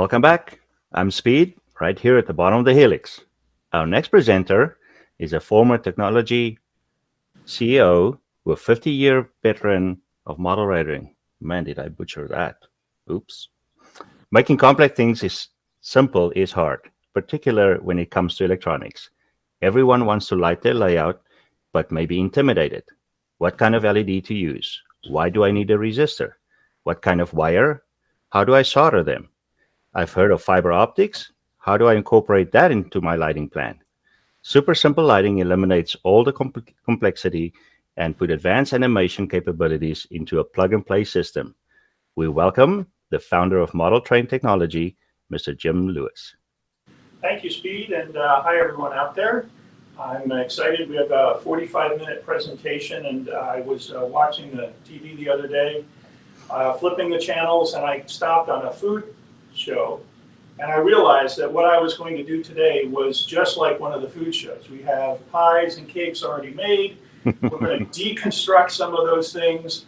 Welcome back. I'm Speed, right here at the bottom of the helix. Our next presenter is a former technology CEO with 50-year veteran of model rating. Man, did I butcher that. Oops. Making complex things is simple is hard, particularly when it comes to electronics. Everyone wants to like their layout, but may be intimidated. What kind of LED to use? Why do I need a resistor? What kind of wire? How do I solder them? I've heard of fiber optics. How do I incorporate that into my lighting plan? Super simple lighting eliminates all the complexity and put advanced animation capabilities into a plug-and-play system. We welcome the founder of Model Train Technology, Mr. Jim Lewis. Thank you, Speed, and hi everyone out there. I'm excited. We have a 45-minute presentation, and I was watching the TV the other day, flipping the channels, and I stopped on a food show, and I realized that what I was going to do today was just like one of the food shows. We have pies and cakes already made. We're going to deconstruct some of those things,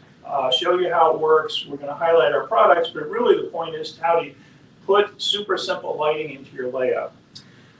show you how it works. We're going to highlight our products, but really the point is how to put super simple lighting into your layout.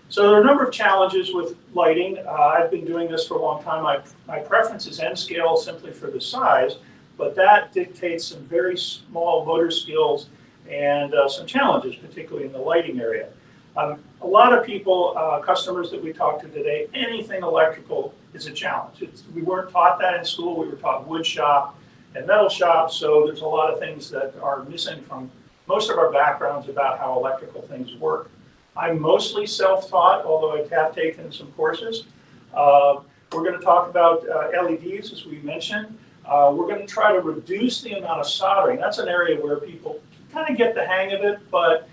So there are a number of challenges with lighting. I've been doing this for a long time. My preference is N scale simply for the size, but that dictates some very small motor skills and some challenges, particularly in the lighting area. A lot of people, customers that we talk to today, anything electrical is a challenge. We weren't taught that in school. We were taught wood shop and metal shop, so there's a lot of things that are missing from most of our backgrounds about how electrical things work. I'm mostly self-taught, although I have taken some courses. We're going to talk about LEDs, as we mentioned. We're going to try to reduce the amount of soldering. That's an area where people kind of get the hang of it, but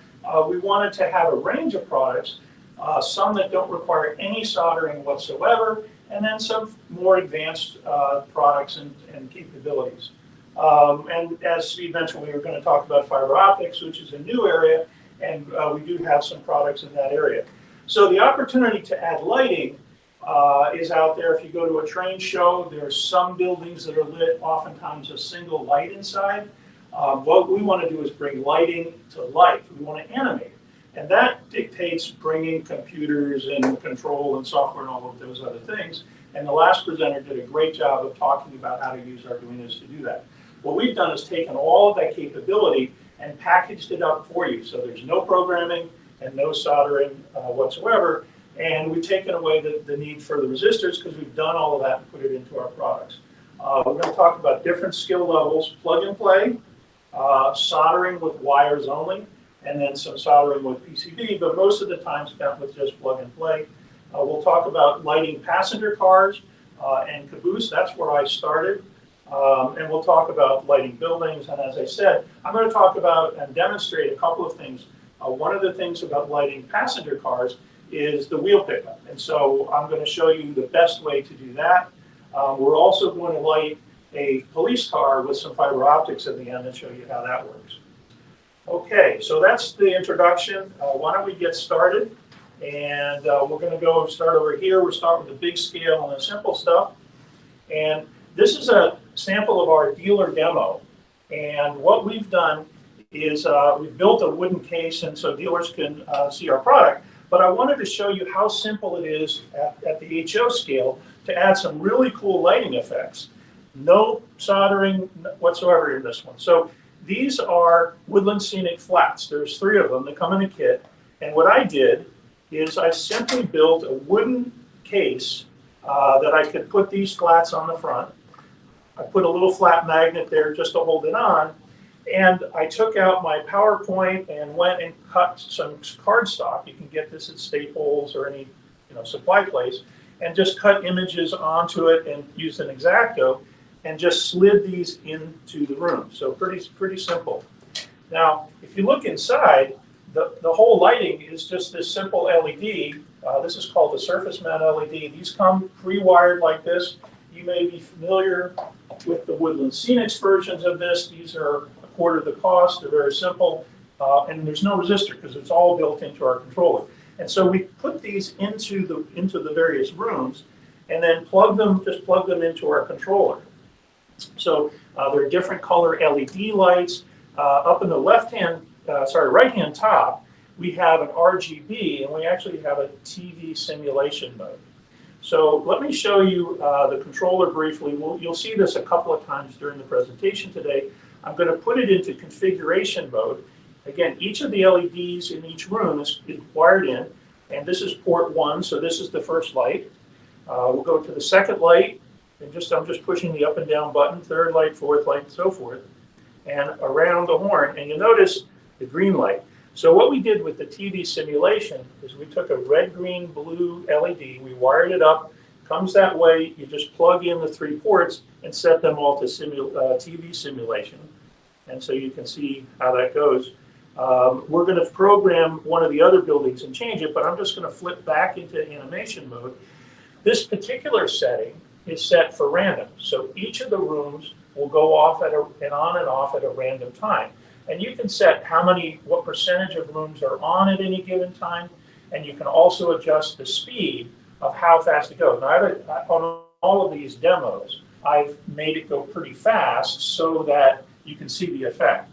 we wanted to have a range of products, some that don't require any soldering whatsoever, and then some more advanced products and capabilities. And as Steve mentioned, we were going to talk about fiber optics, which is a new area, and we do have some products in that area. So the opportunity to add lighting is out there. If you go to a train show, there are some buildings that are lit, oftentimes a single light inside. What we want to do is bring lighting to life. We want to animate. And that dictates bringing computers and control and software and all of those other things. And the last presenter did a great job of talking about how to use Arduinos to do that. What we've done is taken all of that capability and packaged it up for you. So there's no programming and no soldering whatsoever. And we've taken away the need for the resistors because we've done all of that and put it into our products. We're going to talk about different skill levels, plug and play, soldering with wires only, and then some soldering with PCB, but most of the time spent with just plug and play. We'll talk about lighting passenger cars and caboose. That's where I started. And we'll talk about lighting buildings. And as I said, I'm going to talk about and demonstrate a couple of things. One of the things about lighting passenger cars is the wheel pickup. And so I'm going to show you the best way to do that. We're also going to light a police car with some fiber optics at the end and show you how that works. Okay, so that's the introduction. Why don't we get started? And we're going to start over here. We'll start with the big scale and the simple stuff. And this is a sample of our dealer demo. And what we've done is we've built a wooden case, and so dealers can see our product. But I wanted to show you how simple it is at the HO scale to add some really cool lighting effects. No soldering whatsoever in this one. So these are Woodland Scenic Flats. There's 3 of them that come in a kit. And what I did is I simply built a wooden case that I could put these flats on the front. I put a little flat magnet there just to hold it on. And I took out my PowerPoint and went and cut some cardstock. You can get this at Staples or any supply place. And just cut images onto it and used an X-Acto and just slid these into the room. So pretty simple. Now, if you look inside, the whole lighting is just this simple LED. This is called the surface mount LED. These come pre-wired like this. You may be familiar with the Woodland Scenics versions of this. These are a quarter the cost. They're very simple. And there's no resistor because it's all built into our controller. And so we put these into the various rooms and then plug them into our controller. So there are different color LED lights. Up in the right-hand top we have an RGB, and we actually have a TV simulation mode. So let me show you the controller briefly. You'll see this a couple of times during the presentation today. I'm going to put it into configuration mode. Again, each of the LEDs in each room is wired in, and this is port 1, so this is the first light. We'll go to the second light, and I'm just pushing the up and down button, third light, fourth light, and so forth, and around the horn, and you'll notice the green light. So what we did with the TV simulation is we took a red, green, blue LED, we wired it up, comes that way, you just plug in the 3 ports and set them all to TV simulation. And so you can see how that goes. We're going to program one of the other buildings and change it, but I'm just going to flip back into animation mode. This particular setting is set for random. So each of the rooms will go off and on and off at a random time. And you can set what percentage of rooms are on at any given time, and you can also adjust the speed of how fast it goes. Now, on all of these demos, I've made it go pretty fast so that you can see the effect.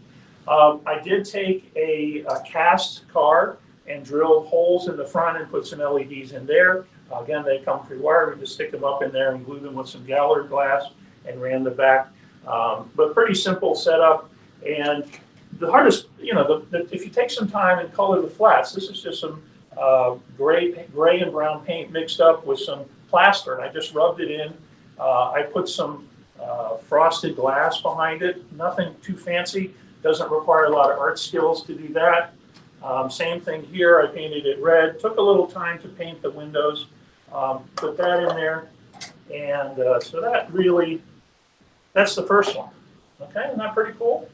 I did take a cast car and drill holes in the front and put some LEDs in there. Again, they come pre-wired. We just stick them up in there and glue them with some Galler glass and ran the back. But pretty simple setup. And the hardest, if you take some time and color the flats, this is just some gray and brown paint mixed up with some plaster, and I just rubbed it in. I put some frosted glass behind it, nothing too fancy, doesn't require a lot of art skills to do that. Same thing here, I painted it red, took a little time to paint the windows, put that in there, and so that's the first one. Okay, isn't that pretty cool?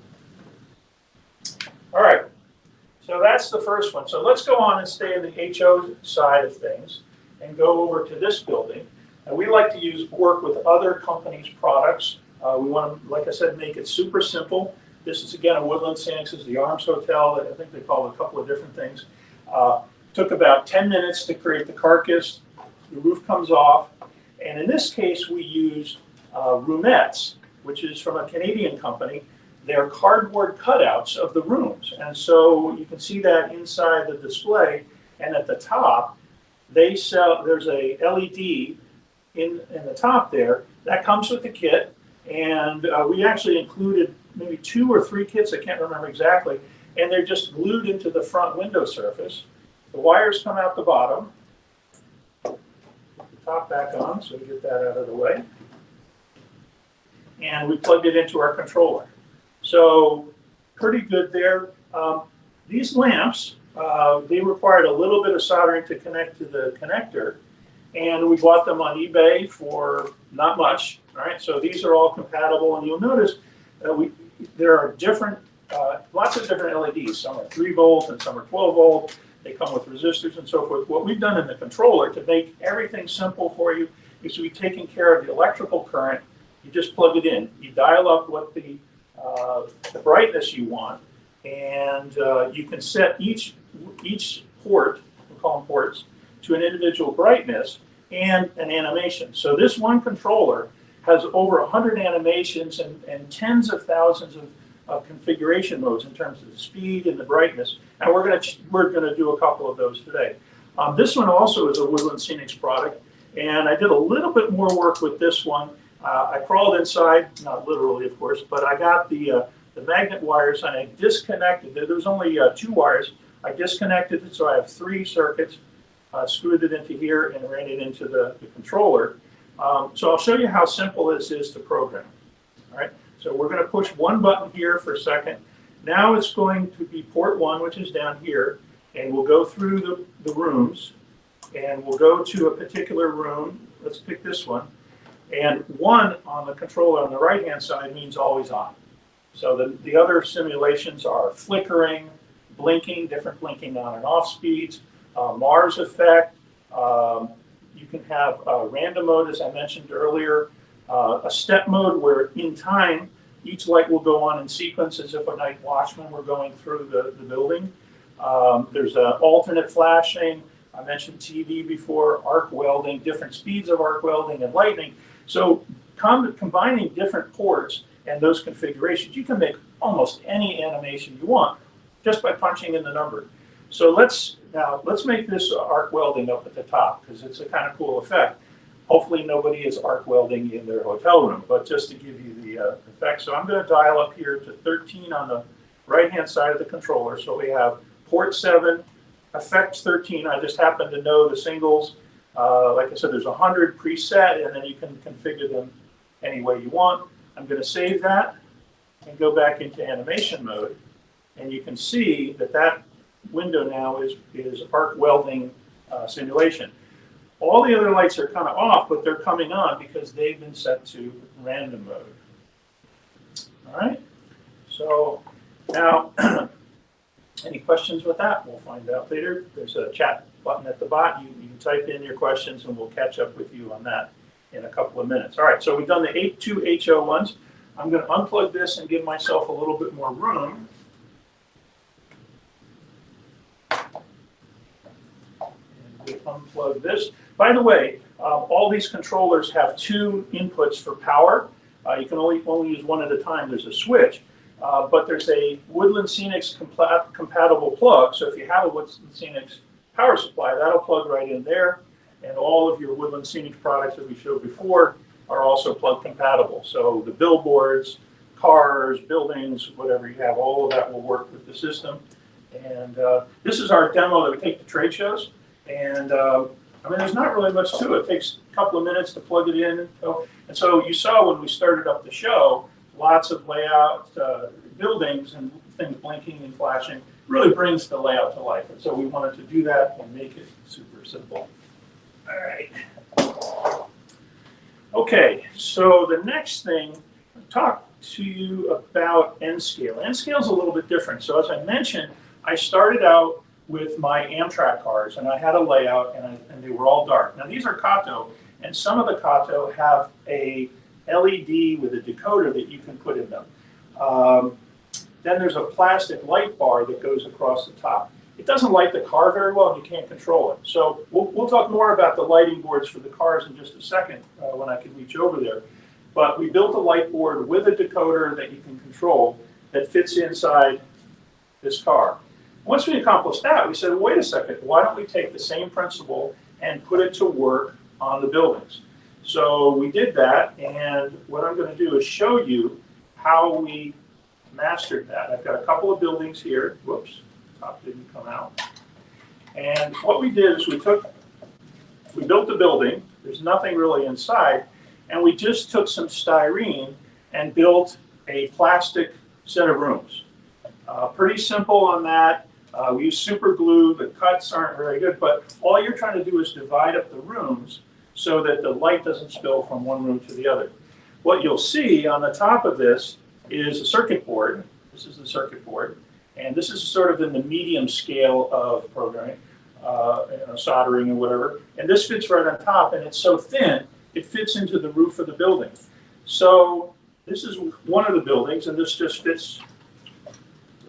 All right, so that's the first one. So let's go on and stay in the HO side of things and go over to this building. And we like to work with other companies' products. We want to, like I said, make it super simple. This is, again, a Woodland Sands. This is the Arms Hotel. I think they call it a couple of different things. Took about 10 minutes to create the carcass. The roof comes off. And in this case, we used Roomettes, which is from a Canadian company. They're cardboard cutouts of the rooms. And so you can see that inside the display. And at the top, there's a LED in the top there. That comes with the kit. And we actually included maybe 2 or 3 kits, I can't remember exactly. And they're just glued into the front window surface. The wires come out the bottom. Put the top back on, so we get that out of the way. And we plugged it into our controller. So pretty good there. These lamps, they required a little bit of soldering to connect to the connector, and we bought them on eBay for not much. All right, so these are all compatible, and you'll notice there are lots of different LEDs. Some are 3 volt and some are 12 volt. They come with resistors and so forth. What we've done in the controller to make everything simple for you is we've taken care of the electrical current. You just plug it in. You dial up what the brightness you want, and you can set each port, we call them ports, to an individual brightness and an animation. So this one controller has over 100 animations and tens of thousands of configuration modes in terms of the speed and the brightness. And we're gonna do a couple of those today. This one also is a Woodland Scenics product, and I did a little bit more work with this one. I crawled inside, not literally, of course, but I got the magnet wires and I disconnected. There was only 2 wires. I disconnected it, so I have 3 circuits. Screwed it into here and ran it into the controller. So I'll show you how simple this is to program. All right. So we're going to push one button here for a second. Now it's going to be port 1, which is down here, and we'll go through the rooms, and we'll go to a particular room. Let's pick this one. And 1 on the controller on the right-hand side means always on. So the other simulations are flickering, blinking, different blinking on and off speeds, Mars effect. You can have random mode, as I mentioned earlier, a step mode where in time, each light will go on in sequence as if a night watchman were going through the building. There's alternate flashing. I mentioned TV before, arc welding, different speeds of arc welding and lightning. So combining different ports and those configurations, you can make almost any animation you want just by punching in the number. So let's make this arc welding up at the top, because it's a kind of cool effect. Hopefully nobody is arc welding in their hotel room, but just to give you the effect. So I'm going to dial up here to 13 on the right-hand side of the controller. So we have port 7, effects 13. I just happen to know the singles. Like I said, there's 100 preset, and then you can configure them any way you want. I'm going to save that and go back into animation mode. And you can see that that window now is arc welding simulation. All the other lights are kind of off, but they're coming on because they've been set to random mode. All right. So now, any questions with that? We'll find out later. There's a chat button at the bottom. You can type in your questions, and we'll catch up with you on that in a couple of minutes. All right. So we've done the 2 HO ones. I'm going to unplug this and give myself a little bit more room. Unplug this. By the way, all these controllers have 2 inputs for power. You can only use one at a time. There's a switch, but there's a Woodland Scenics compatible plug. So if you have a Woodland Scenics power supply, that'll plug right in there. And all of your Woodland Scenics products that we showed before are also plug compatible. So the billboards, cars, buildings, whatever you have, all of that will work with the system. And this is our demo that we take to trade shows. And I mean, there's not really much to it. It takes a couple of minutes to plug it in. And so you saw when we started up the show, lots of layout, buildings and things blinking and flashing. Really brings the layout to life. And so we wanted to do that and make it super simple. All right. Okay, so the next thing, I'll talk to you about N-Scale. N-Scale is a little bit different. So as I mentioned, I started out with my Amtrak cars, and I had a layout, and they were all dark. Now these are Kato, and some of the Kato have a LED with a decoder that you can put in them. Then there's a plastic light bar that goes across the top. It doesn't light the car very well, and you can't control it. So we'll talk more about the lighting boards for the cars in just a second when I can reach over there. But we built a light board with a decoder that you can control that fits inside this car. Once we accomplished that, we said, well, wait a second, why don't we take the same principle and put it to work on the buildings? So we did that, and what I'm going to do is show you how we mastered that. I've got a couple of buildings here. Whoops, top didn't come out. And what we did is we built the building. There's nothing really inside, and we just took some styrene and built a plastic set of rooms. Pretty simple on that. We use super glue. The cuts aren't very good, but all you're trying to do is divide up the rooms so that the light doesn't spill from one room to the other. What you'll see on the top of this is a circuit board. This is the circuit board, and this is sort of in the medium scale of programming, soldering or whatever. And this fits right on top, and it's so thin it fits into the roof of the building. So this is one of the buildings, and this just fits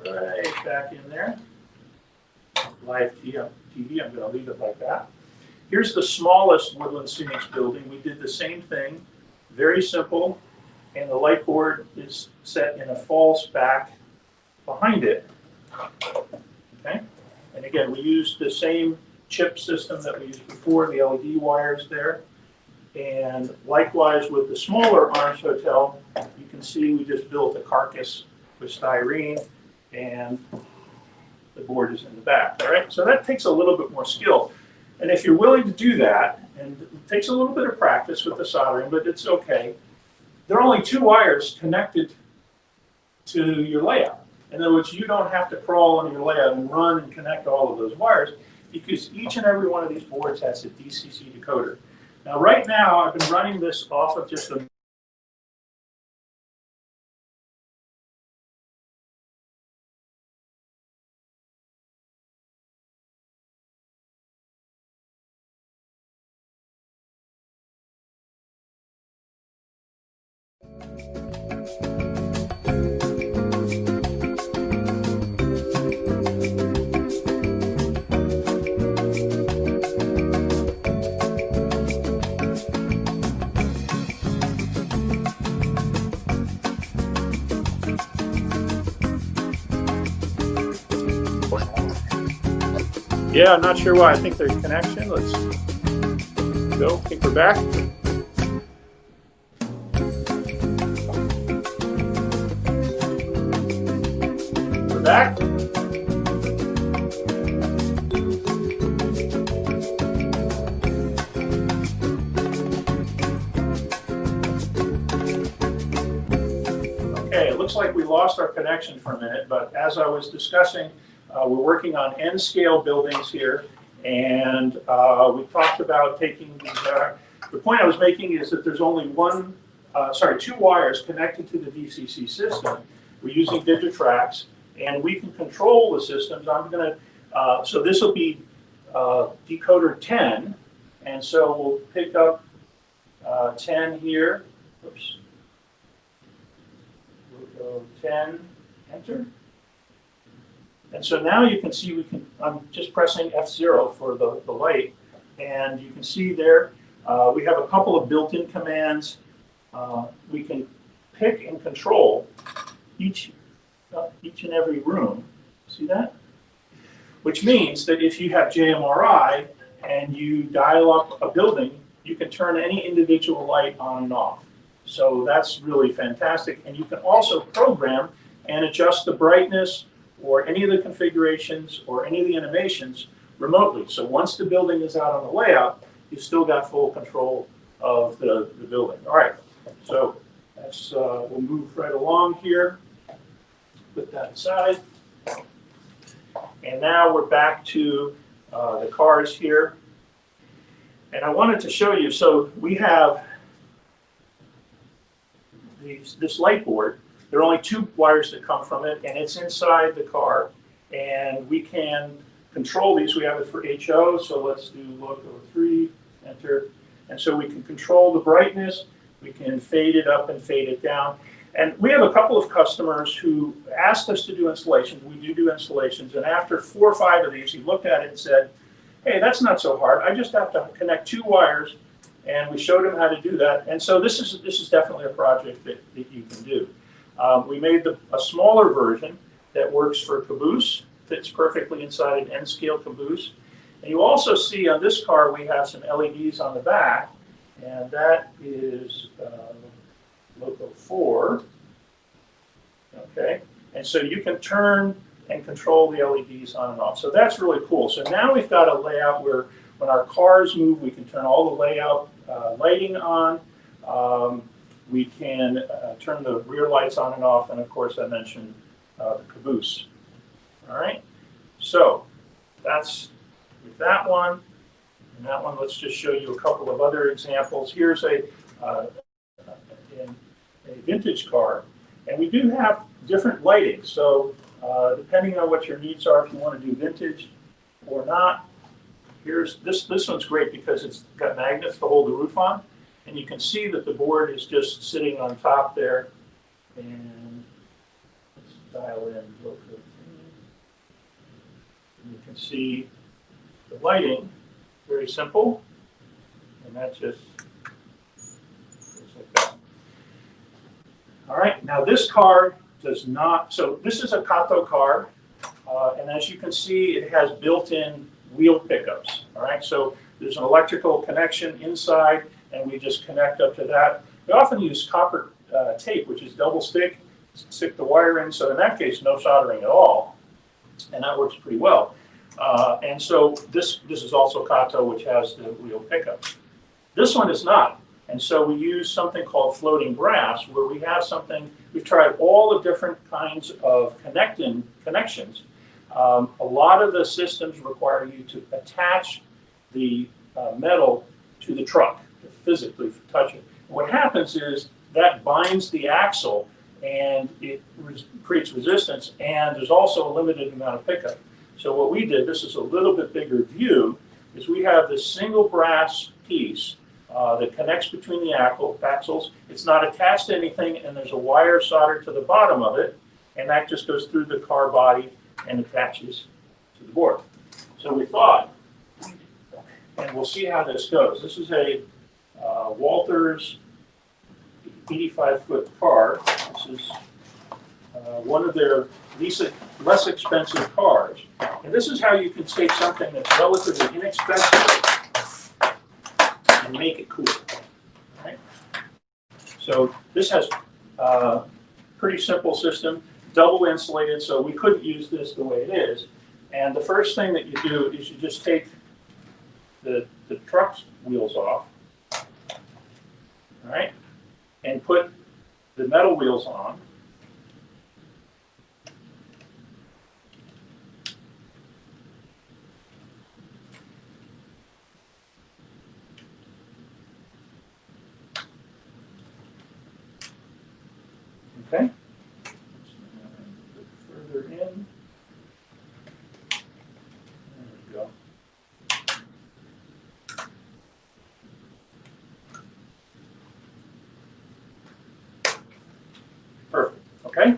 right back in there. Live TV, I'm going to leave it like that. Here's the smallest Woodland Scenics building. We did the same thing, very simple, and the light board is set in a false back behind it. Okay, and again, we used the same chip system that we used before, the LED wires there. And likewise with the smaller Orange Hotel, you can see we just built a carcass with styrene, and the board is in the back, all right? So that takes a little bit more skill. And if you're willing to do that, and it takes a little bit of practice with the soldering, but it's okay. There are only 2 wires connected to your layout. In other words, you don't have to crawl on your layout and run and connect all of those wires, because each and every one of these boards has a DCC decoder. Now, right now, I've been running this off of just a Yeah, I'm not sure why. I think there's connection. Let's go. I think we're back. We're back. Okay, it looks like we lost our connection for a minute, but as I was discussing, we're working on N-scale buildings here, and we talked about taking these. The point I was making is that there's only two wires connected to the DCC system. We're using Digitrax, and we can control the systems. I'm going to, so this will be decoder 10, and so we'll pick up 10 here. Oops. We'll go 10, enter. And so now you can see I'm just pressing F0 for the light, and you can see there we have a couple of built-in commands. We can pick and control each and every room. See that? Which means that if you have JMRI and you dial up a building, you can turn any individual light on and off. So that's really fantastic. And you can also program and adjust the brightness or any of the configurations or any of the animations remotely. So once the building is out on the layout, you've still got full control of the building. All right, so that's, we'll move right along here. Put that aside. And now we're back to the cars here. And I wanted to show you, so we have this light board. There are only 2 wires that come from it, and it's inside the car. And we can control these. We have it for HO, so let's do logo 3, enter. And so we can control the brightness. We can fade it up and fade it down. And we have a couple of customers who asked us to do installations. We do installations. And after 4 or 5 of these, he looked at it and said, hey, that's not so hard. I just have to connect 2 wires. And we showed him how to do that. And so this is definitely a project that you can do. We made a smaller version that works for caboose, fits perfectly inside an N-scale caboose. And you also see on this car we have some LEDs on the back, and that is logo 4. Okay, and so you can turn and control the LEDs on and off. So that's really cool. So now we've got a layout where when our cars move, we can turn all the layout lighting on. We can turn the rear lights on and off, and of course I mentioned the caboose. All right, so that's with that one. And that one, let's just show you a couple of other examples. Here's a vintage car, and we do have different lighting. So depending on what your needs are, if you want to do vintage or not, here's this one's great because it's got magnets to hold the roof on. And you can see that the board is just sitting on top there. And let's dial in logo 3. And you can see the lighting, very simple. And that just goes like that. All right, now this car does not, so this is a Kato car. And as you can see, it has built-in wheel pickups. All right, so there's an electrical connection inside, and we just connect up to that. We often use copper tape, which is double stick the wire in. So in that case, no soldering at all, and that works pretty well. And so this is also Kato, which has the wheel pickups. This one is not, and so we use something called floating brass, where we have something. We've tried all the different kinds of connections. A lot of the systems require you to attach the metal to the truck, to physically touch it. And what happens is that binds the axle and it creates resistance, and there's also a limited amount of pickup. So what we did, this is a little bit bigger view, is we have this single brass piece that connects between the axles. It's not attached to anything, and there's a wire soldered to the bottom of it, and that just goes through the car body and attaches to the board. So we thought, and we'll see how this goes. This is a Walters 85-foot car. This is one of their less expensive cars. And this is how you can take something that's relatively inexpensive and make it cool. Right? So this has a pretty simple system, double insulated, so we couldn't use this the way it is. And the first thing that you do is you just take the truck's wheels off, all right, and put the metal wheels on. Okay. Further in. There we go. Perfect. Okay.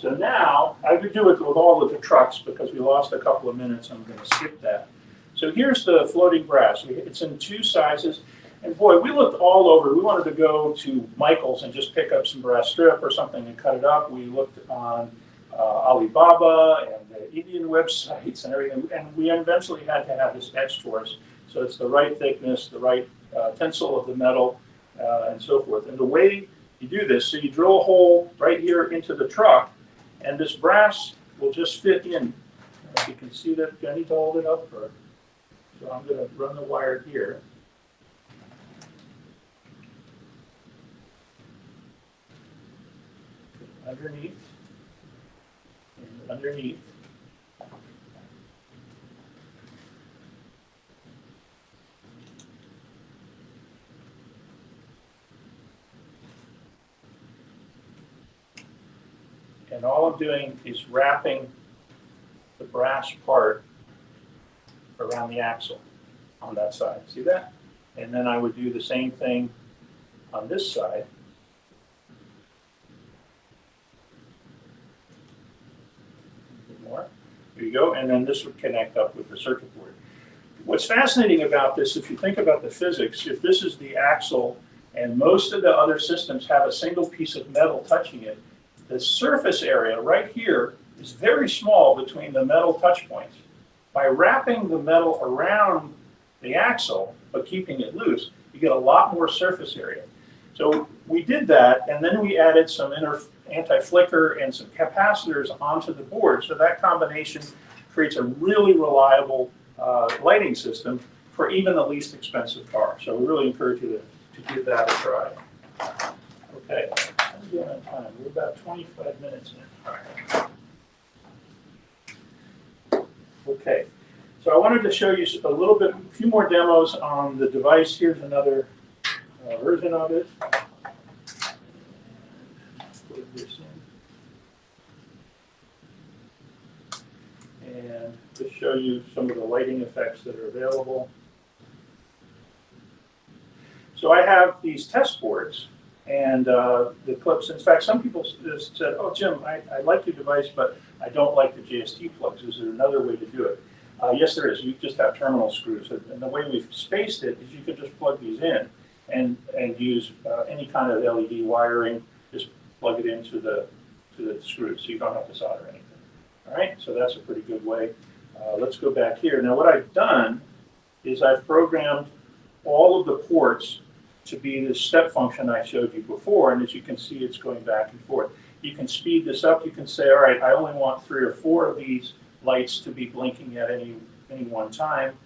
So now I could do it with all of the trucks because we lost a couple of minutes. I'm going to skip that. So here's the floating brass. It's in two sizes. And boy, we looked all over. We wanted to go to Michael's and just pick up some brass strip or something and cut it up. We looked on Alibaba and the Indian websites and everything. And we eventually had to have this etched for us. So it's the right thickness, the right tensile of the metal, and so forth. And the way you do this, so you drill a hole right here into the truck, and this brass will just fit in. If you can see that, do I need to hold it up? So I'm going to run the wire here. Underneath, and underneath. And all I'm doing is wrapping the brass part around the axle on that side. See that? And then I would do the same thing on this side. More. There you go, and then this would connect up with the circuit board. What's fascinating about this, if you think about the physics, if this is the axle and most of the other systems have a single piece of metal touching it, the surface area right here is very small between the metal touch points. By wrapping the metal around the axle but keeping it loose, you get a lot more surface area. So we did that, and then we added some anti-flicker and some capacitors onto the board. So that combination creates a really reliable lighting system for even the least expensive car. So we really encourage you to give that a try. Okay, I'm doing on time. We're about 25 minutes in. Okay, so I wanted to show you a few more demos on the device. Here's another version of it. Put this in. And just show you some of the lighting effects that are available. So I have these test boards and the clips. In fact, some people said, oh, Jim, I like your device, but I don't like the JST plugs. Is there another way to do it? Yes, there is. You just have terminal screws. And the way we've spaced it is you could just plug these in and use any kind of LED wiring. Just plug it into the screws, so you don't have to solder anything. All right, so that's a pretty good way. Let's go back here. Now, what I've done is I've programmed all of the ports to be the step function I showed you before, and as you can see, it's going back and forth. You can speed this up. You can say, all right, I only want 3 or 4 of these lights to be blinking at any one time.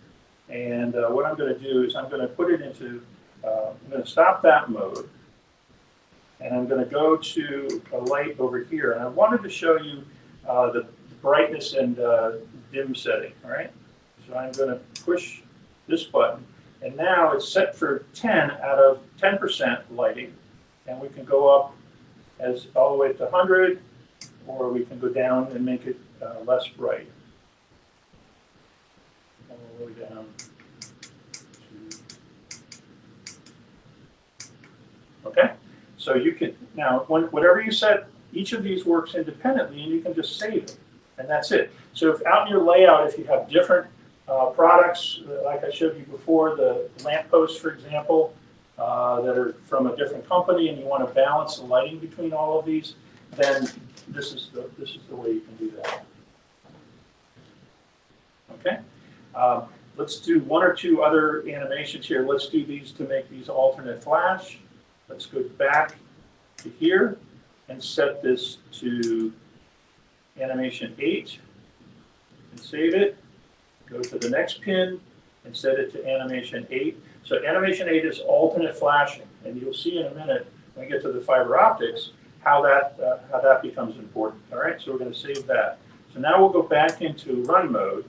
And what I'm going to do is I'm going to put it into, I'm going to stop that mode, and I'm going to go to a light over here. And I wanted to show you the brightness and dim setting, all right? So I'm going to push this button, and now it's set for 10 out of 10% lighting, and we can go up all the way to 100, or we can go down and make it less bright. All the way down to, okay? So you can, now, whatever you set, each of these works independently, and you can just save it, and that's it. So if out in your layout, if you have different products, like I showed you before, the lampposts, for example, that are from a different company, and you want to balance the lighting between all of these, then this is the way you can do that. Okay. Let's do one or two other animations here. Let's do these to make these alternate flash. Let's go back to here and set this to animation 8 and save it. Go to the next pin and set it to animation 8. So animation 8 is alternate flashing, and you'll see in a minute when we get to the fiber optics how that becomes important. All right, so we're going to save that. So now we'll go back into run mode,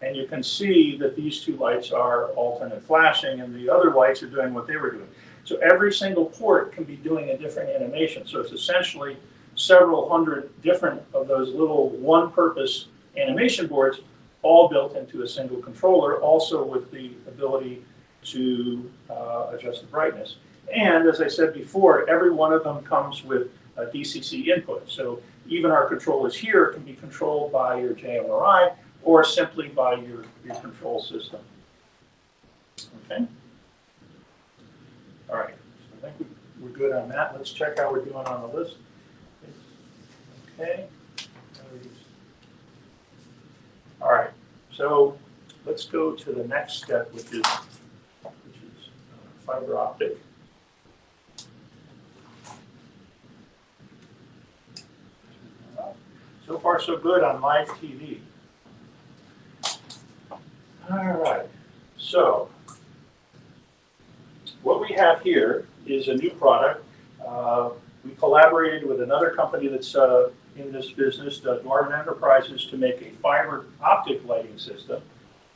and you can see that these two lights are alternate flashing, and the other lights are doing what they were doing. So every single port can be doing a different animation. So it's essentially several hundred different of those little one-purpose animation boards, all built into a single controller, also with the ability to adjust the brightness. And as I said before, every one of them comes with a DCC input. So even our controllers here can be controlled by your JMRI or simply by your control system. Okay. All right. So I think we're good on that. Let's check how we're doing on the list. Okay. All right. So let's go to the next step, which is fiber optic. So far, so good on live TV. All right. So what we have here is a new product. We collaborated with another company that's in this business, Marvin Enterprises, to make a fiber optic lighting system.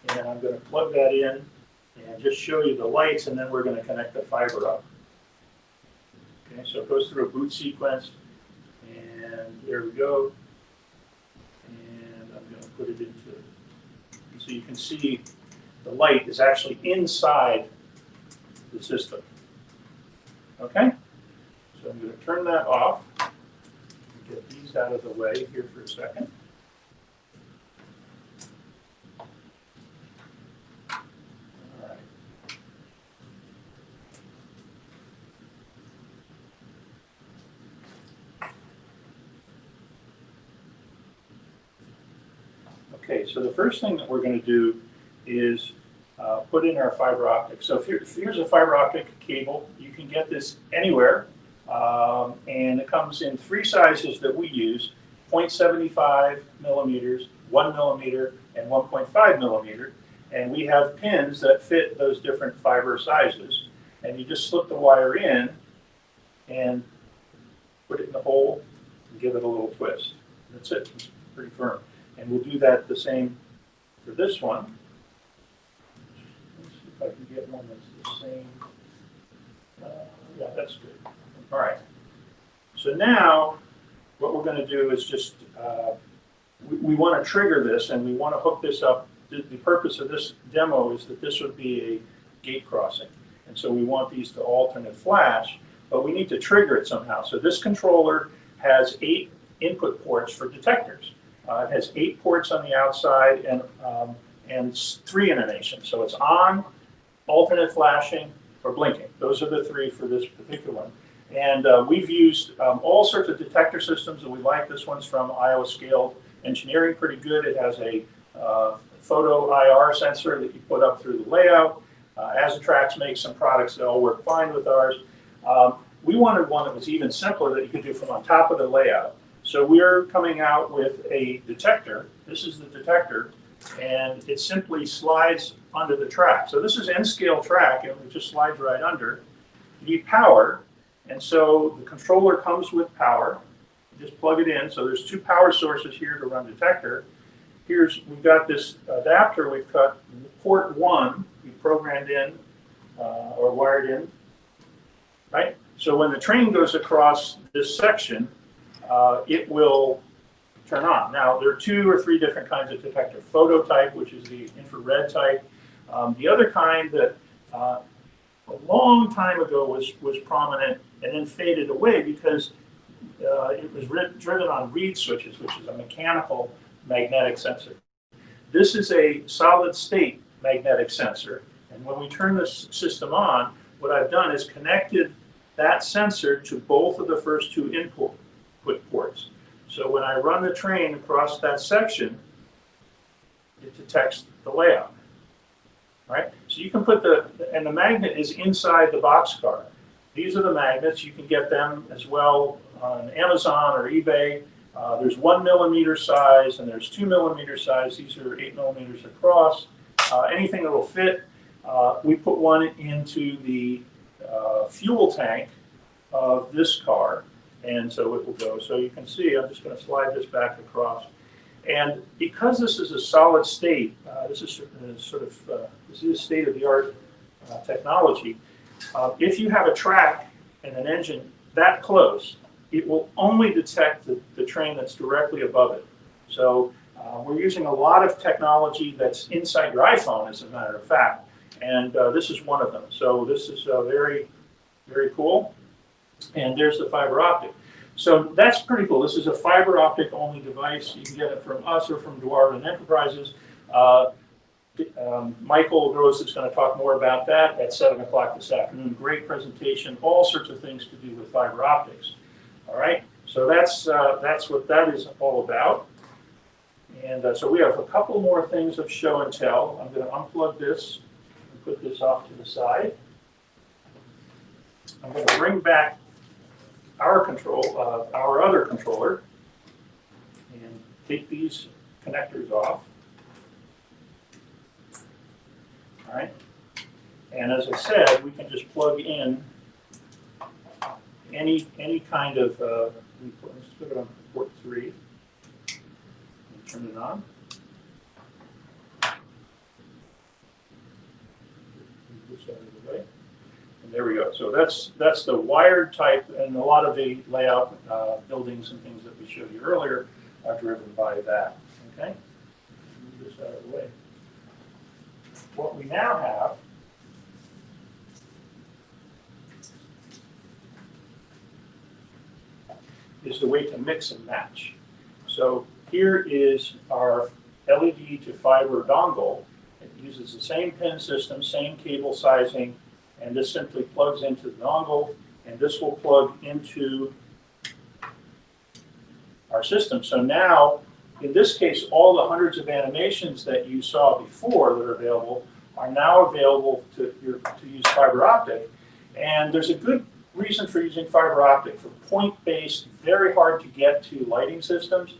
And I'm going to plug that in and just show you the lights, and then we're going to connect the fiber up. Okay, so it goes through a boot sequence, and there we go. And I'm going to put it into, so you can see the light is actually inside the system. Okay, so I'm going to turn that off. Get these out of the way here for a second. All right. Okay, so the first thing that we're going to do is put in our fiber optic. So if here's a fiber optic cable, you can get this anywhere. And it comes in three sizes that we use: 0.75 millimeters, 1 millimeter, and 1.5 millimeter. And we have pins that fit those different fiber sizes. And you just slip the wire in and put it in the hole and give it a little twist. That's it. It's pretty firm. And we'll do that the same for this one. Let's see if I can get one that's the same. Yeah, that's good. All right. So now what we're going to do is just, we want to trigger this, and we want to hook this up. The purpose of this demo is that this would be a gate crossing. And so we want these to alternate flash, but we need to trigger it somehow. So this controller has 8 input ports for detectors. It has 8 ports on the outside and 3 animation. So it's on, alternate flashing, or blinking. Those are the 3 for this particular one. And we've used all sorts of detector systems, and we like this one's from Iowa Scaled Engineering, pretty good. It has a photo IR sensor that you put up through the layout. Azatrax makes some products that all work fine with ours. We wanted one that was even simpler that you could do from on top of the layout. So we're coming out with a detector. This is the detector, and it simply slides under the track. So this is N-scale track, and it just slides right under. You need power, and so the controller comes with power. You just plug it in. So there's 2 power sources here to run detector. We've got this adapter. We've got port 1. We programmed in or wired in, right? So when the train goes across this section, it will turn on. Now, there are 2 or 3 different kinds of detector. Photo type, which is the infrared type. The other kind that a long time ago was prominent and then faded away because it was driven on reed switches, which is a mechanical magnetic sensor. This is a solid state magnetic sensor. And when we turn this system on, what I've done is connected that sensor to both of the first 2 input put ports. So when I run the train across that section, it detects the layout, right? So you can put and the magnet is inside the boxcar. These are the magnets. You can get them as well on Amazon or eBay. There's 1 millimeter size and there's 2 millimeter size. These are 8 millimeters across. Anything that will fit. We put one into the fuel tank of this car, and so it will go. So you can see, I'm just going to slide this back across. And because this is a solid state, this is this is state-of-the-art technology. If you have a track and an engine that close, it will only detect the train that's directly above it. So we're using a lot of technology that's inside your iPhone, as a matter of fact, and this is one of them. So this is very, very cool. And there's the fiber optic. So that's pretty cool. This is a fiber optic only device. You can get it from us or from Dwarven Enterprises. Michael Gross is going to talk more about that at 7 o'clock this afternoon. Great presentation, all sorts of things to do with fiber optics. All right, so that's what that is all about. And so we have a couple more things of show and tell. I'm going to unplug this and put this off to the side. I'm going to bring back our other controller, and take these connectors off. All right, and as I said, we can just plug in any kind of. Let's put it on port 3. And turn it on. Move this out of the way. And there we go. So that's the wired type, and a lot of the layout buildings and things that we showed you earlier are driven by that. Okay, move this out of the way. What we now have is the way to mix and match. So here is our LED to fiber dongle. It uses the same pin system, same cable sizing, and this simply plugs into the dongle, and this will plug into our system. So now, in this case, all the hundreds of animations that you saw before that are available are now available to use fiber optic. And there's a good reason for using fiber optic for point-based, very hard to get to lighting systems.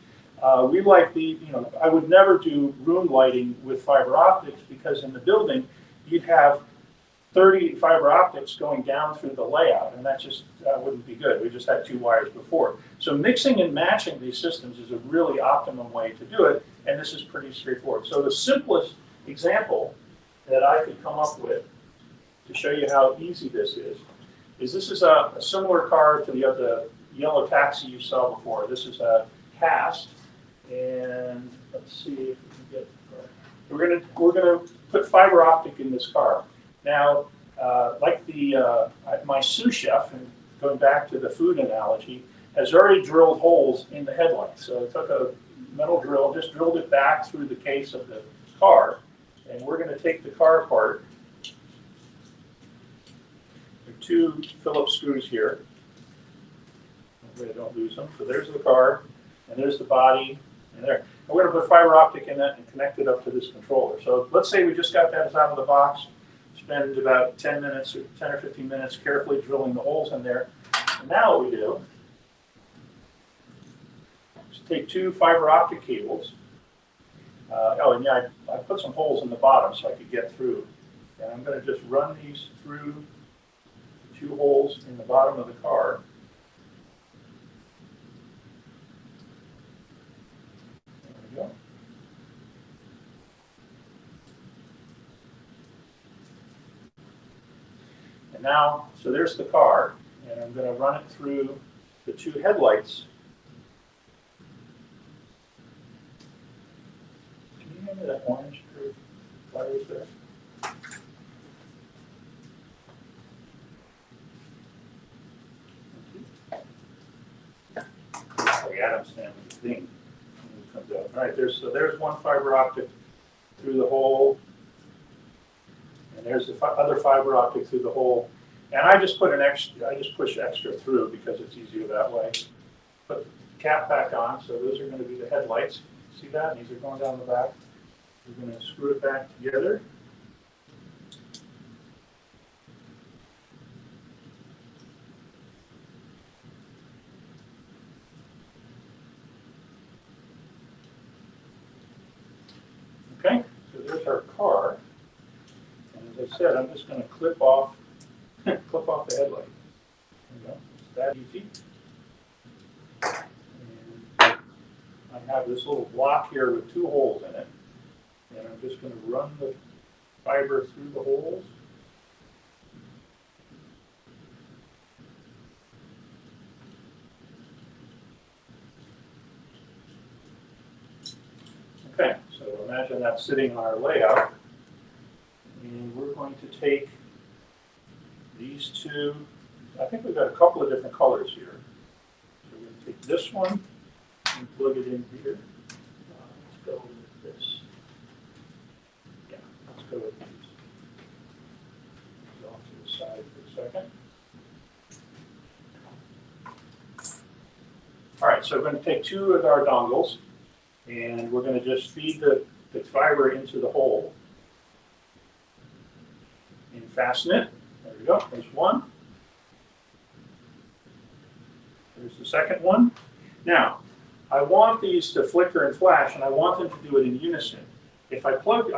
We like I would never do room lighting with fiber optics, because in the building you'd have 30 fiber optics going down through the layout, and that just wouldn't be good. We just had 2 wires before. So mixing and matching these systems is a really optimum way to do it, and this is pretty straightforward. So the simplest example that I could come up with to show you how easy this is this is a similar car to the yellow taxi you saw before. This is a cast, and let's see if we can get. We're gonna put fiber optic in this car. Now, like my sous chef, and going back to the food analogy, has already drilled holes in the headlights. So it took a metal drill, just drilled it back through the case of the car, and we're going to take the car apart. There are 2 Phillips screws here. Hopefully I don't lose them. So there's the car, and there's the body, and there. And we're going to put fiber optic in that and connect it up to this controller. So let's say we just got that out of the box. Spend about 10 minutes or 10 or 15 minutes carefully drilling the holes in there. And now what we do is take 2 fiber optic cables. And yeah, I put some holes in the bottom so I could get through. And I'm going to just run these through the 2 holes in the bottom of the car. There we go. And now, so there's the car, and I'm going to run it through the 2 headlights. Can you hand me that orange curved wires there? The Adams family thing comes out. All right, there's one fiber optic through the hole. And there's the other fiber optic through the hole, and I just put I just push extra through because it's easier that way. put the cap back on. So those are going to be the headlights. See that? These are going down the back. We're going to screw it back together. Okay, so there's our car. And as I said, I'm just going to clip off the headlight. There we go. It's that easy. And I have this little block here with 2 holes in it. And I'm just going to run the fiber through the holes. Okay, so imagine that sitting on our layout. And we're going to take these 2, I think we've got a couple of different colors here. So we're going to take this one and plug it in here. Let's go with this. Yeah, let's go with these. Off to the side for a second. All right, so we're going to take 2 of our dongles, and we're going to just feed the fiber into the hole and fasten it. There we go. There's one. There's the second one. Now, I want these to flicker and flash, and I want them to do it in unison. If I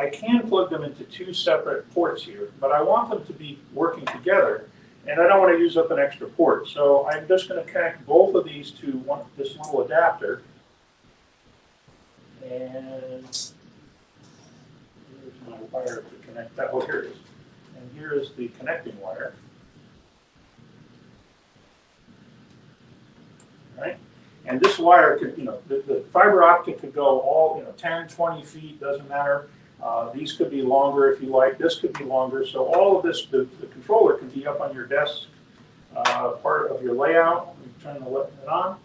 can plug them into 2 separate ports here, but I want them to be working together, and I don't want to use up an extra port. So I'm just going to connect both of these to this little adapter. And here's my wire to connect that. Oh, here it is. And here is the connecting wire. All right. And this wire could, the fiber optic could go all, 10, 20 feet, doesn't matter. These could be longer if you like. This could be longer. So all of this, the controller can be up on your desk, part of your layout. We turn it on.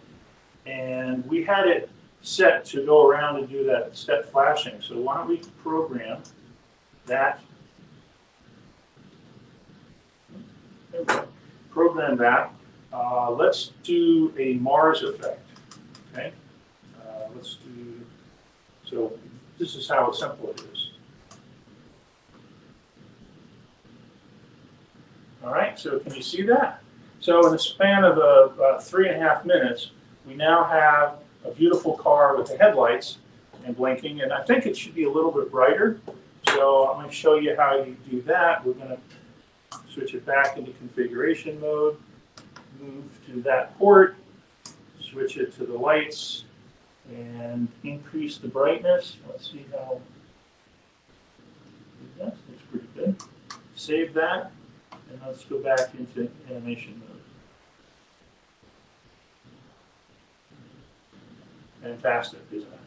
And we had it set to go around and do that step flashing. So why don't we program that? There we go. Program that. Let's do a Mars effect. Okay. Let's do. So this is how simple it is. All right. So can you see that? So in the span of 3.5 minutes, we now have a beautiful car with the headlights and blinking, and I think it should be a little bit brighter. So I'm going to show you how you do that. We're going to switch it back into configuration mode, move to that port, switch it to the lights, and increase the brightness. Let's see how that looks pretty good. Save that, and let's go back into animation mode. Fantastic, isn't it?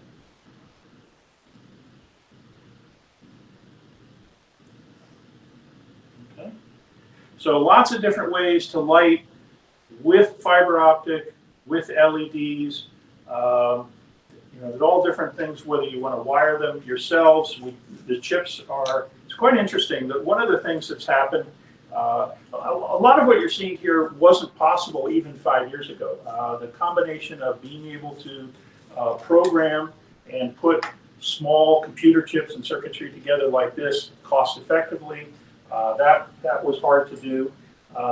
Okay. So lots of different ways to light with fiber optic, with LEDs. There's all different things, whether you want to wire them yourselves. The chips are, it's quite interesting that one of the things that's happened, a lot of what you're seeing here wasn't possible even 5 years ago. The combination of being able to program and put small computer chips and circuitry together like this cost effectively, that was hard to do.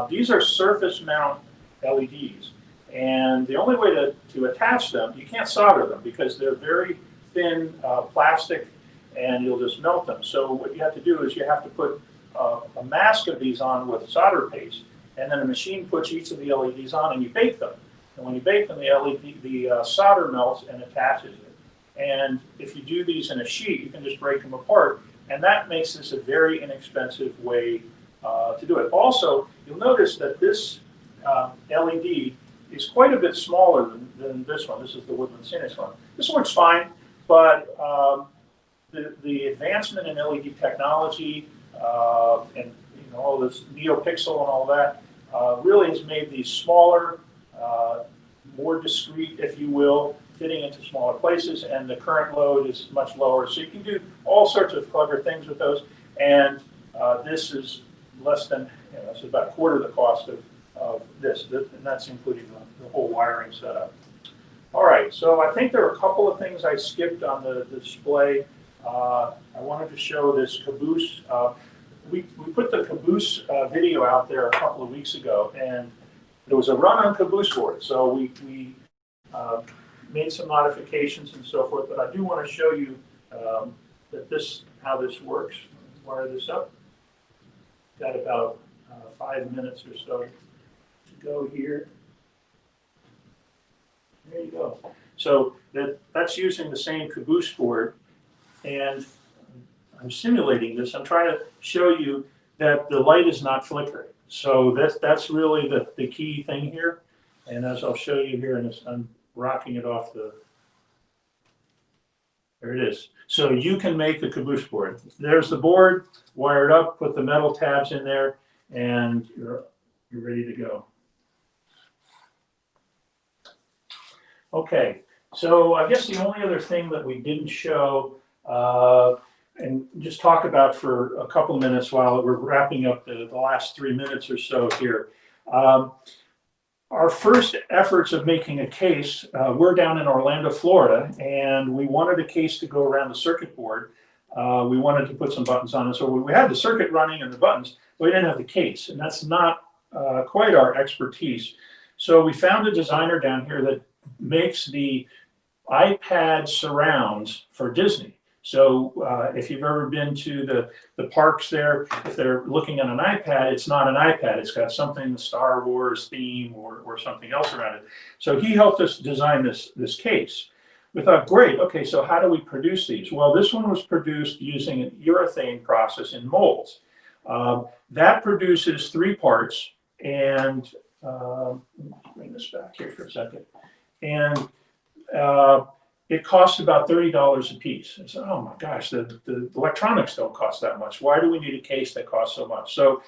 These are surface mount LEDs, and the only way to attach them, you can't solder them because they're very thin plastic and you'll just melt them. So what you have to do is you have to put a mask of these on with solder paste, and then the machine puts each of the LEDs on and you bake them. And when you bake them, the solder melts and attaches it. And if you do these in a sheet, you can just break them apart. And that makes this a very inexpensive way to do it. Also, you'll notice that this LED is quite a bit smaller than this one. This is the Woodland Synix one. This works fine, but the advancement in LED technology and all this NeoPixel and all that really has made these smaller, more discreet, if you will, fitting into smaller places, and the current load is much lower. So you can do all sorts of clever things with those, and this is less than, it's about a quarter the cost of this, and that's including the whole wiring setup. All right, so I think there are a couple of things I skipped on the display. I wanted to show this caboose. We put the caboose video out there a couple of weeks ago, and there was a run on caboose board. So we made some modifications and so forth, but I do want to show you how this works. Wire this up. Got about 5 minutes or so to go here. There you go. So that's using the same caboose board, and I'm simulating this. I'm trying to show you that the light is not flickering. So that's really the key thing here. And as I'll show you here, I'm rocking it off there it is. So you can make a caboose board. There's the board, wired up, put the metal tabs in there, and you're ready to go. Okay, so I guess the only other thing that we didn't show and just talk about for a couple minutes while we're wrapping up the last 3 minutes or so here. Our first efforts of making a case, we're down in Orlando, Florida, and we wanted a case to go around the circuit board. We wanted to put some buttons on it. So we had the circuit running and the buttons, but we didn't have the case, and that's not quite our expertise. So we found a designer down here that makes the iPad surrounds for Disney. So if you've ever been to the parks there, if they're looking at an iPad, it's not an iPad. It's got something, the Star Wars theme or something else around it. So he helped us design this case. We thought, great, okay, so how do we produce these? Well, this one was produced using an urethane process in molds. That produces 3 parts, and bring this back here for a second. And it costs about $30 a piece. I said, oh my gosh, the electronics don't cost that much. Why do we need a case that costs so much? So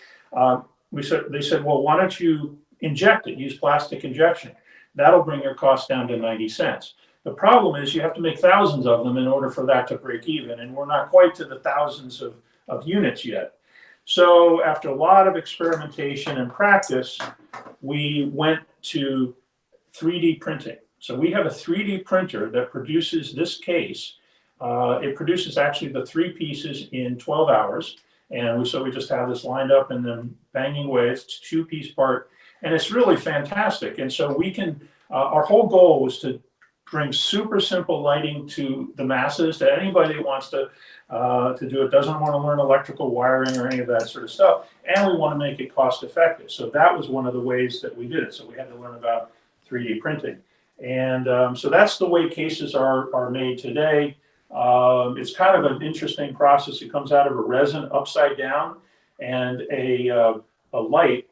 they said, well, why don't you inject it, use plastic injection? That'll bring your cost down to 90 cents. The problem is you have to make thousands of them in order for that to break even, and we're not quite to the thousands of units yet. So after a lot of experimentation and practice, we went to 3D printing. So we have a 3D printer that produces this case. It produces actually the 3 pieces in 12 hours. And so we just have this lined up and then banging away. It's a 2-piece part, and it's really fantastic. And so we can, our whole goal was to bring super simple lighting to the masses, to anybody that wants to do it, doesn't want to learn electrical wiring or any of that sort of stuff. And we want to make it cost effective. So that was one of the ways that we did it. So we had to learn about 3D printing. And so that's the way cases are made today. It's kind of an interesting process. It comes out of a resin upside down, and a light,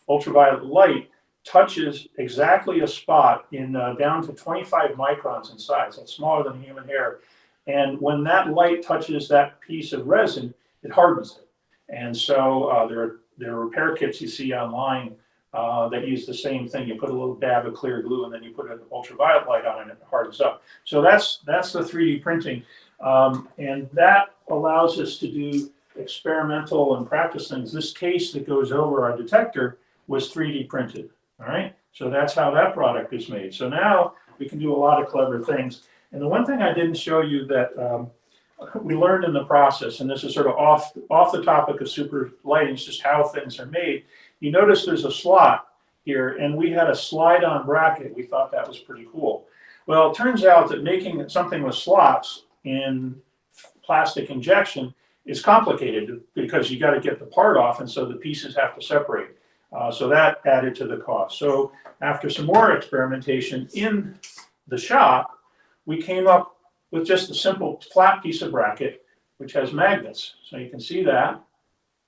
ultraviolet light, touches exactly a spot in down to 25 microns in size. That's smaller than human hair. And when that light touches that piece of resin, it hardens it. And so there are repair kits you see online that use the same thing. You put a little dab of clear glue, and then you put an ultraviolet light on it, and it hardens up. So that's the 3D printing. And that allows us to do experimental and practice things. This case that goes over our detector was 3D printed. All right, so that's how that product is made. So now we can do a lot of clever things. And the one thing I didn't show you that we learned in the process, and this is sort of off the topic of super lighting, it's just how things are made. You notice there's a slot here, and we had a slide-on bracket. We thought that was pretty cool. Well, it turns out that making something with slots in plastic injection is complicated because you got to get the part off, and so the pieces have to separate. So that added to the cost. So after some more experimentation in the shop, we came up with just a simple flat piece of bracket, which has magnets. So you can see that.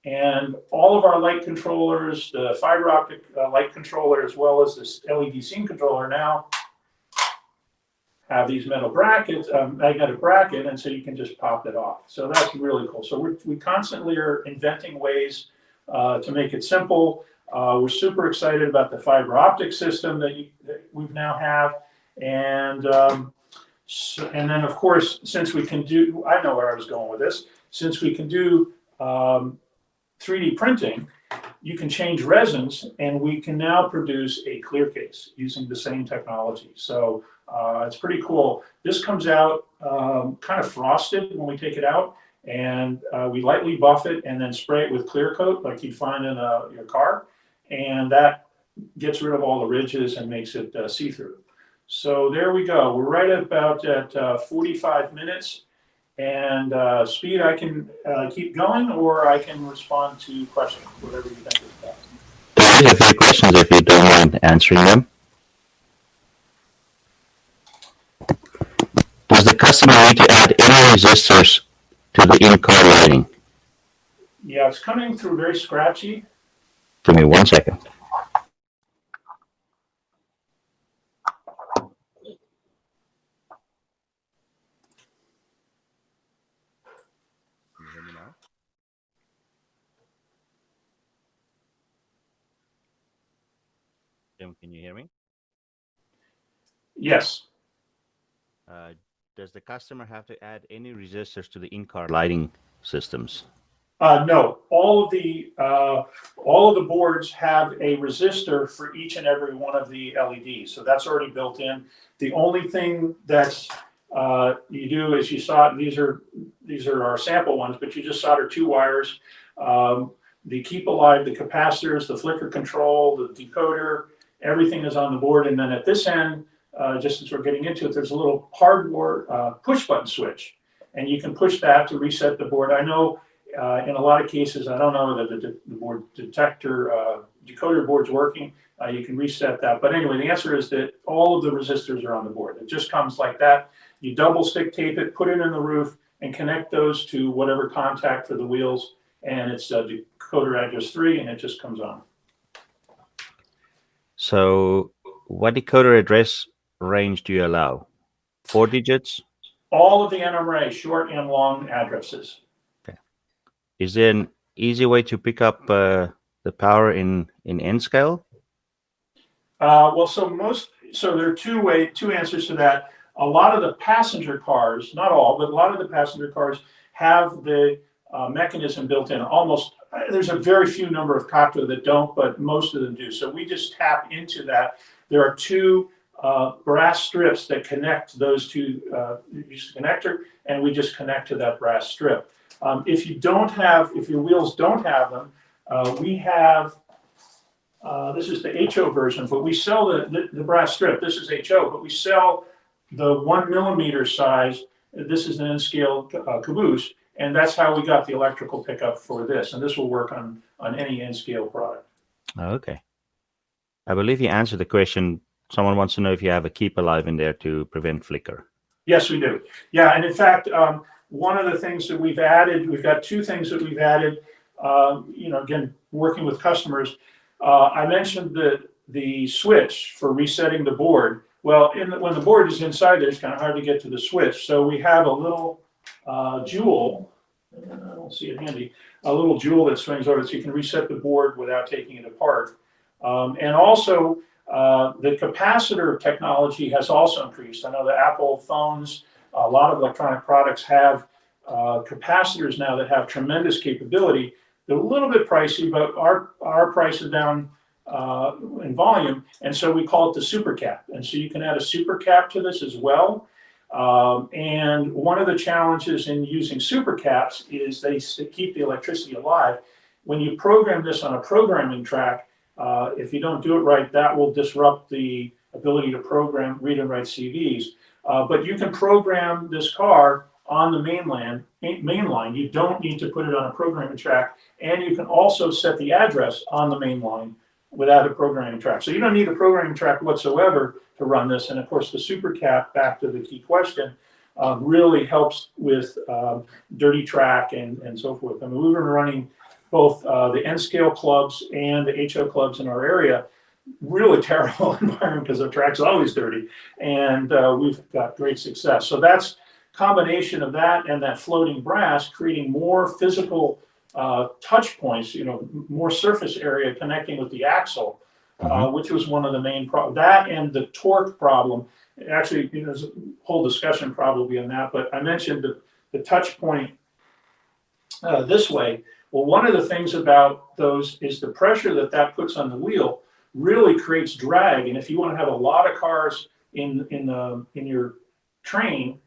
And all of our light controllers, the fiber optic light controller, as well as this LED scene controller now have these metal brackets, magnetic bracket, and so you can just pop it off. So that's really cool. So we constantly are inventing ways to make it simple. We're super excited about the fiber optic system that we now have. And then, of course, since we can do, I know where I was going with this, since we can do 3D printing, you can change resins, and we can now produce a clear case using the same technology. So it's pretty cool. This comes out kind of frosted when we take it out, and we lightly buff it and then spray it with clear coat like you'd find in your car, and that gets rid of all the ridges and makes it see-through. So there we go. We're right about at 45 minutes. And Speed, I can keep going, or I can respond to questions, whatever you think is best. I have a few questions if you don't mind answering them. Does the customer need to add any resistors to the in-car lighting? Yeah, it's coming through very scratchy. Give me 1 second. Can you hear me now? Jim, can you hear me? Yes. Does the customer have to add any resistors to the in-car lighting systems? No, all of the boards have a resistor for each and every one of the LEDs, so that's already built in. The only thing that's you do is you solder. These are our sample ones, but you just solder 2 wires. The keep alive, the capacitors, the flicker control, the decoder, everything is on the board. And then at this end, just as we're getting into it, there's a little hardware push button switch, and you can push that to reset the board. I know in a lot of cases, I don't know that the board decoder board's working. You can reset that. But anyway, the answer is that all of the resistors are on the board. It just comes like that. You double stick tape it, put it in the roof, and connect those to whatever contact for the wheels. And it's decoder address 3, and it just comes on. So what decoder address range do you allow? 4 digits? All of the NMRA, short and long addresses. Okay. Is there an easy way to pick up the power in N scale? Well, so there are two answers to that. A lot of the passenger cars, not all, but a lot of the passenger cars have the mechanism built in. There's a very few number of Cocteau that don't, but most of them do. So we just tap into that. There are 2 brass strips that connect those 2. You use the connector, and we just connect to that brass strip. If your wheels don't have them, we have. This is the HO version, but we sell the brass strip. This is HO, but we sell the 1 millimeter size. This is an N-scale caboose, and that's how we got the electrical pickup for this. And this will work on any N-scale product. Okay. I believe you answered the question. Someone wants to know if you have a keep alive in there to prevent flicker. Yes, we do. Yeah, and in fact, one of the things that we've added, we've got 2 things that we've added. Again, working with customers. I mentioned the switch for resetting the board. Well, when the board is inside there, it's kind of hard to get to the switch. So we have a little jewel. I don't see it handy. A little jewel that swings over, so you can reset the board without taking it apart. And also, the capacitor technology has also increased. I know the Apple phones, a lot of electronic products have capacitors now that have tremendous capability. They're a little bit pricey, but our price is down in volume, and so we call it the super cap. And so you can add a super cap to this as well. And one of the challenges in using super caps is they keep the electricity alive. When you program this on a programming track, if you don't do it right, that will disrupt the ability to program, read and write CVs. But you can program this car on the main line. You don't need to put it on a programming track, and you can also set the address on the main line without a programming track. So you don't need a programming track whatsoever to run this. And of course, the super cap, back to the key question, really helps with dirty track and so forth. I mean, we've been running both the N-scale clubs and the HO clubs in our area. Really terrible environment because the track's always dirty, and we've got great success. So that's combination of that and that floating brass creating more physical touch points, more surface area connecting with the axle, which was one of the main problems. That and the torque problem. Actually, there's a whole discussion probably on that, but I mentioned the touch point this way. Well, one of the things about those is the pressure that that puts on the wheel really creates drag. And if you want to have a lot of cars in your train,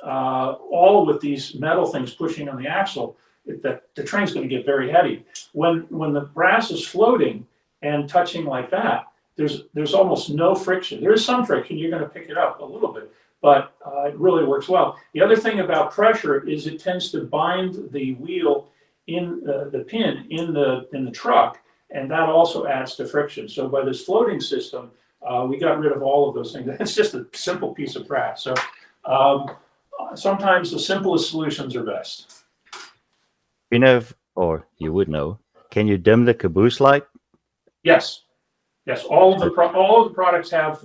all with these metal things pushing on the axle, the train's going to get very heavy. When the brass is floating and touching like that, there's almost no friction. There is some friction. You're going to pick it up a little bit, but it really works well. The other thing about pressure is it tends to bind the wheel in the pin in the truck, and that also adds to friction. So by this floating system, we got rid of all of those things. It's just a simple piece of brass. So sometimes the simplest solutions are best. You know, or you would know, can you dim the caboose light? Yes, yes. All of the products have.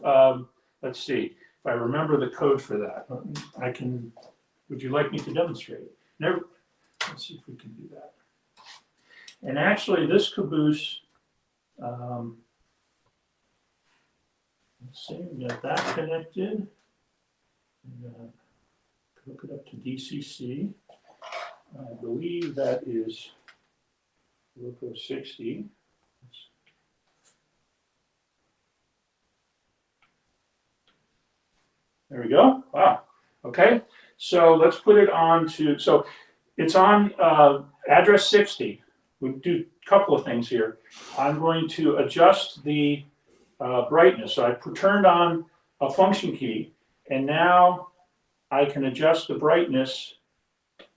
Let's see if I remember the code for that. I can. Would you like me to demonstrate? Never. Let's see if we can do that. And actually, this caboose. Let's see. We got that connected. Hook it up to DCC. I believe that is Loco 60. There we go. Wow. Okay. So let's put it on to, so it's on address 60. We do a couple of things here. I'm going to adjust the brightness. So I turned on a function key, and now I can adjust the brightness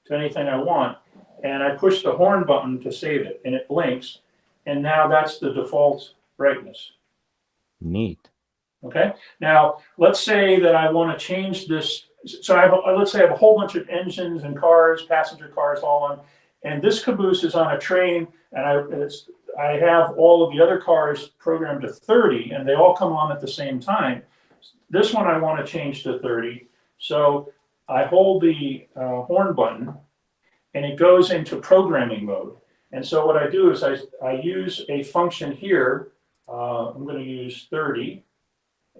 to anything I want, and I push the horn button to save it, and it blinks, and now that's the default brightness. Neat. Okay. Now let's say that I want to change this. So let's say I have a whole bunch of engines and cars, passenger cars, all on, and this caboose is on a train, and I have all of the other cars programmed to 30, and they all come on at the same time. This one I want to change to 30, so I hold the horn button, and it goes into programming mode. And so what I do is I use a function here. I'm going to use 30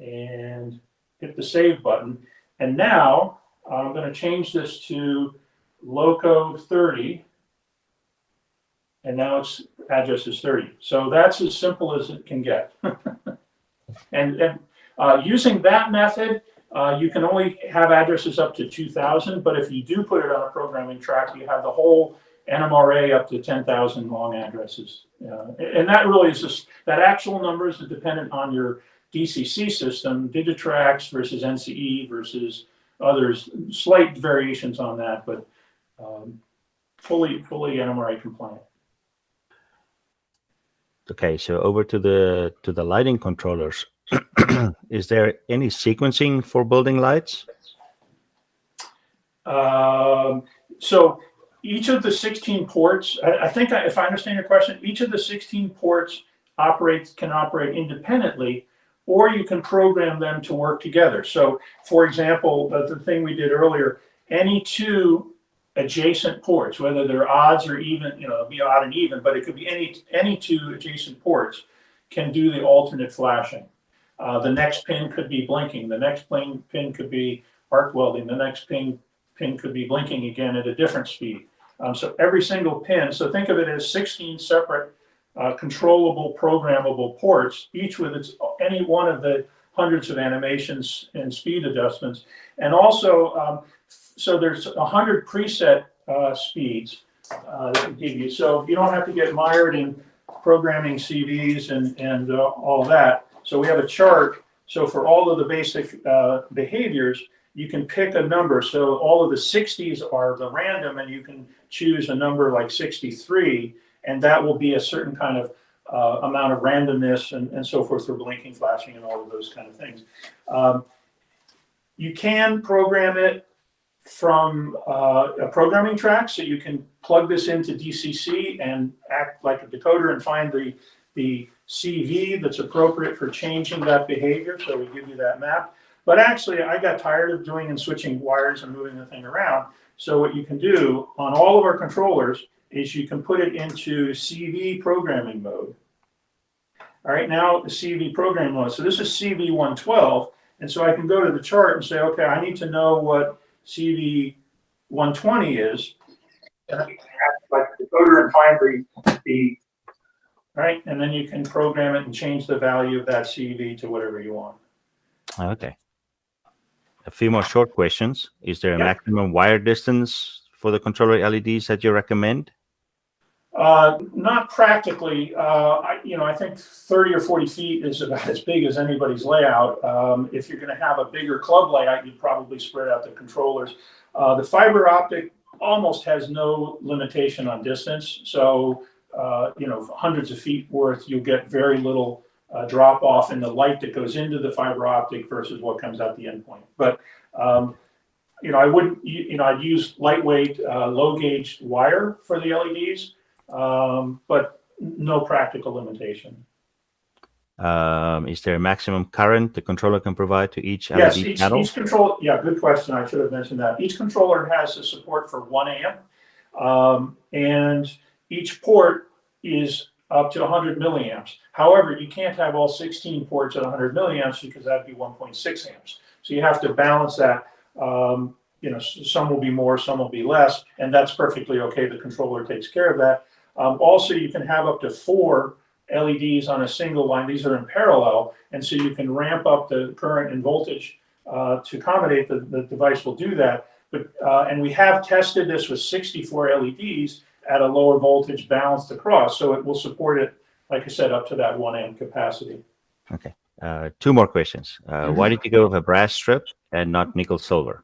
and hit the save button. And now I'm going to change this to Loco 30. And now its address is 30. So that's as simple as it can get. and using that method, you can only have addresses up to 2,000, but if you do put it on a programming track, you have the whole NMRA up to 10,000 long addresses. And that really is just, that actual number is dependent on your DCC system, Digitrax versus NCE versus others, slight variations on that, but fully NMRA compliant. Okay, so over to the lighting controllers. Is there any sequencing for building lights? So each of the 16 ports, I think if I understand your question, each of the 16 ports can operate independently, or you can program them to work together. So for example, the thing we did earlier, any two adjacent ports, whether they're odds or even, it'll be odd and even, but it could be any two adjacent ports can do the alternate flashing. The next pin could be blinking. The next pin could be arc welding. The next pin could be blinking again at a different speed. So every single pin, so think of it as 16 separate controllable, programmable ports, each with any one of the hundreds of animations and speed adjustments. And also, so there's 100 preset speeds that we give you. So you don't have to get mired in programming CVs and all that. So we have a chart. So for all of the basic behaviors, you can pick a number. So all of the 60s are the random, and you can choose a number like 63, and that will be a certain kind of amount of randomness and so forth for blinking, flashing, and all of those kind of things. You can program it from a programming track, so you can plug this into DCC and act like a decoder and find the CV that's appropriate for changing that behavior. So we give you that map. But actually, I got tired of doing and switching wires and moving the thing around. So what you can do on all of our controllers is you can put it into CV programming mode. All right, now the CV programming mode. So this is CV 112. And so I can go to the chart and say, okay, I need to know what CV 120 is. And I can act like the encoder and find the right, and then you can program it and change the value of that CV to whatever you want. Okay. A few more short questions. Is there a Yep. maximum wire distance for the controller LEDs that you recommend? Not practically. I think 30 or 40 feet is about as big as anybody's layout. If you're going to have a bigger club layout, you'd probably spread out the controllers. The fiber optic almost has no limitation on distance. So, hundreds of feet worth, you'll get very little drop off in the light that goes into the fiber optic versus what comes out the endpoint. But, I'd use lightweight, low gauge wire for the LEDs. But no practical limitation. Is there a maximum current the controller can provide to each LED Yes, panel? each control. Yeah, good question. I should have mentioned that. Each controller has a support for 1 amp, and each port is up to 100 milliamps. However, you can't have all 16 ports at 100 milliamps because that'd be 1.6 amps. So you have to balance that. Some will be more, some will be less, and that's perfectly okay. The controller takes care of that. Also, you can have up to 4 LEDs on a single line. These are in parallel, and so you can ramp up the current and voltage to accommodate the device will do that. But and we have tested this with 64 LEDs at a lower voltage balanced across, so it will support it, like I said, up to that 1 amp capacity. Okay. 2 more questions. Why did you go with a brass strip and not nickel silver?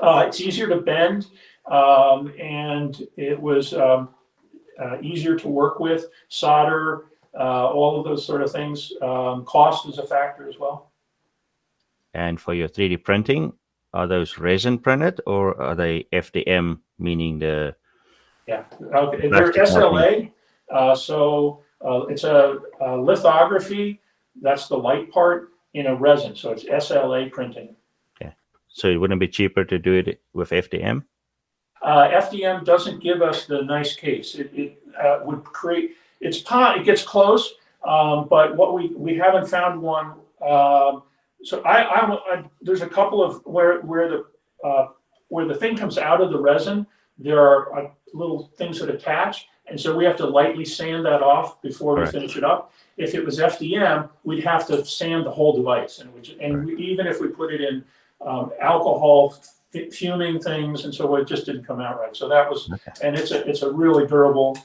It's easier to bend, and it was easier to work with, solder, all of those sort of things. Cost is a factor as well. And for your 3D printing, are those resin printed or are they FDM, meaning the... Yeah, okay. They're SLA, so it's a lithography, that's the light part, in a resin, so it's SLA printing. Yeah, so it wouldn't be cheaper to do it with FDM? FDM doesn't give us the nice case. It would create, it gets close, but what we haven't found one. So there's a couple of where the thing comes out of the resin, there are little things that attach, and so we have to lightly sand that off before we finish it up. If it was FDM, we'd have to sand the whole device, even if we put it in alcohol fuming things, and so it just didn't come out right. So that was, and it's a really durable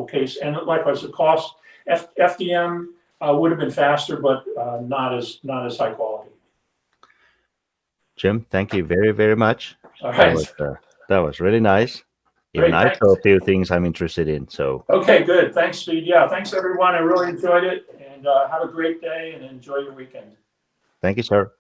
case. And likewise, the cost, FDM would have been faster, but not as high quality. Jim, thank you very, very much. All right. That was really nice. Even I saw a few things I'm interested in. So okay, good. Thanks, Speed. Yeah, thanks everyone. I really enjoyed it, and have a great day and enjoy your weekend. Thank you, sir.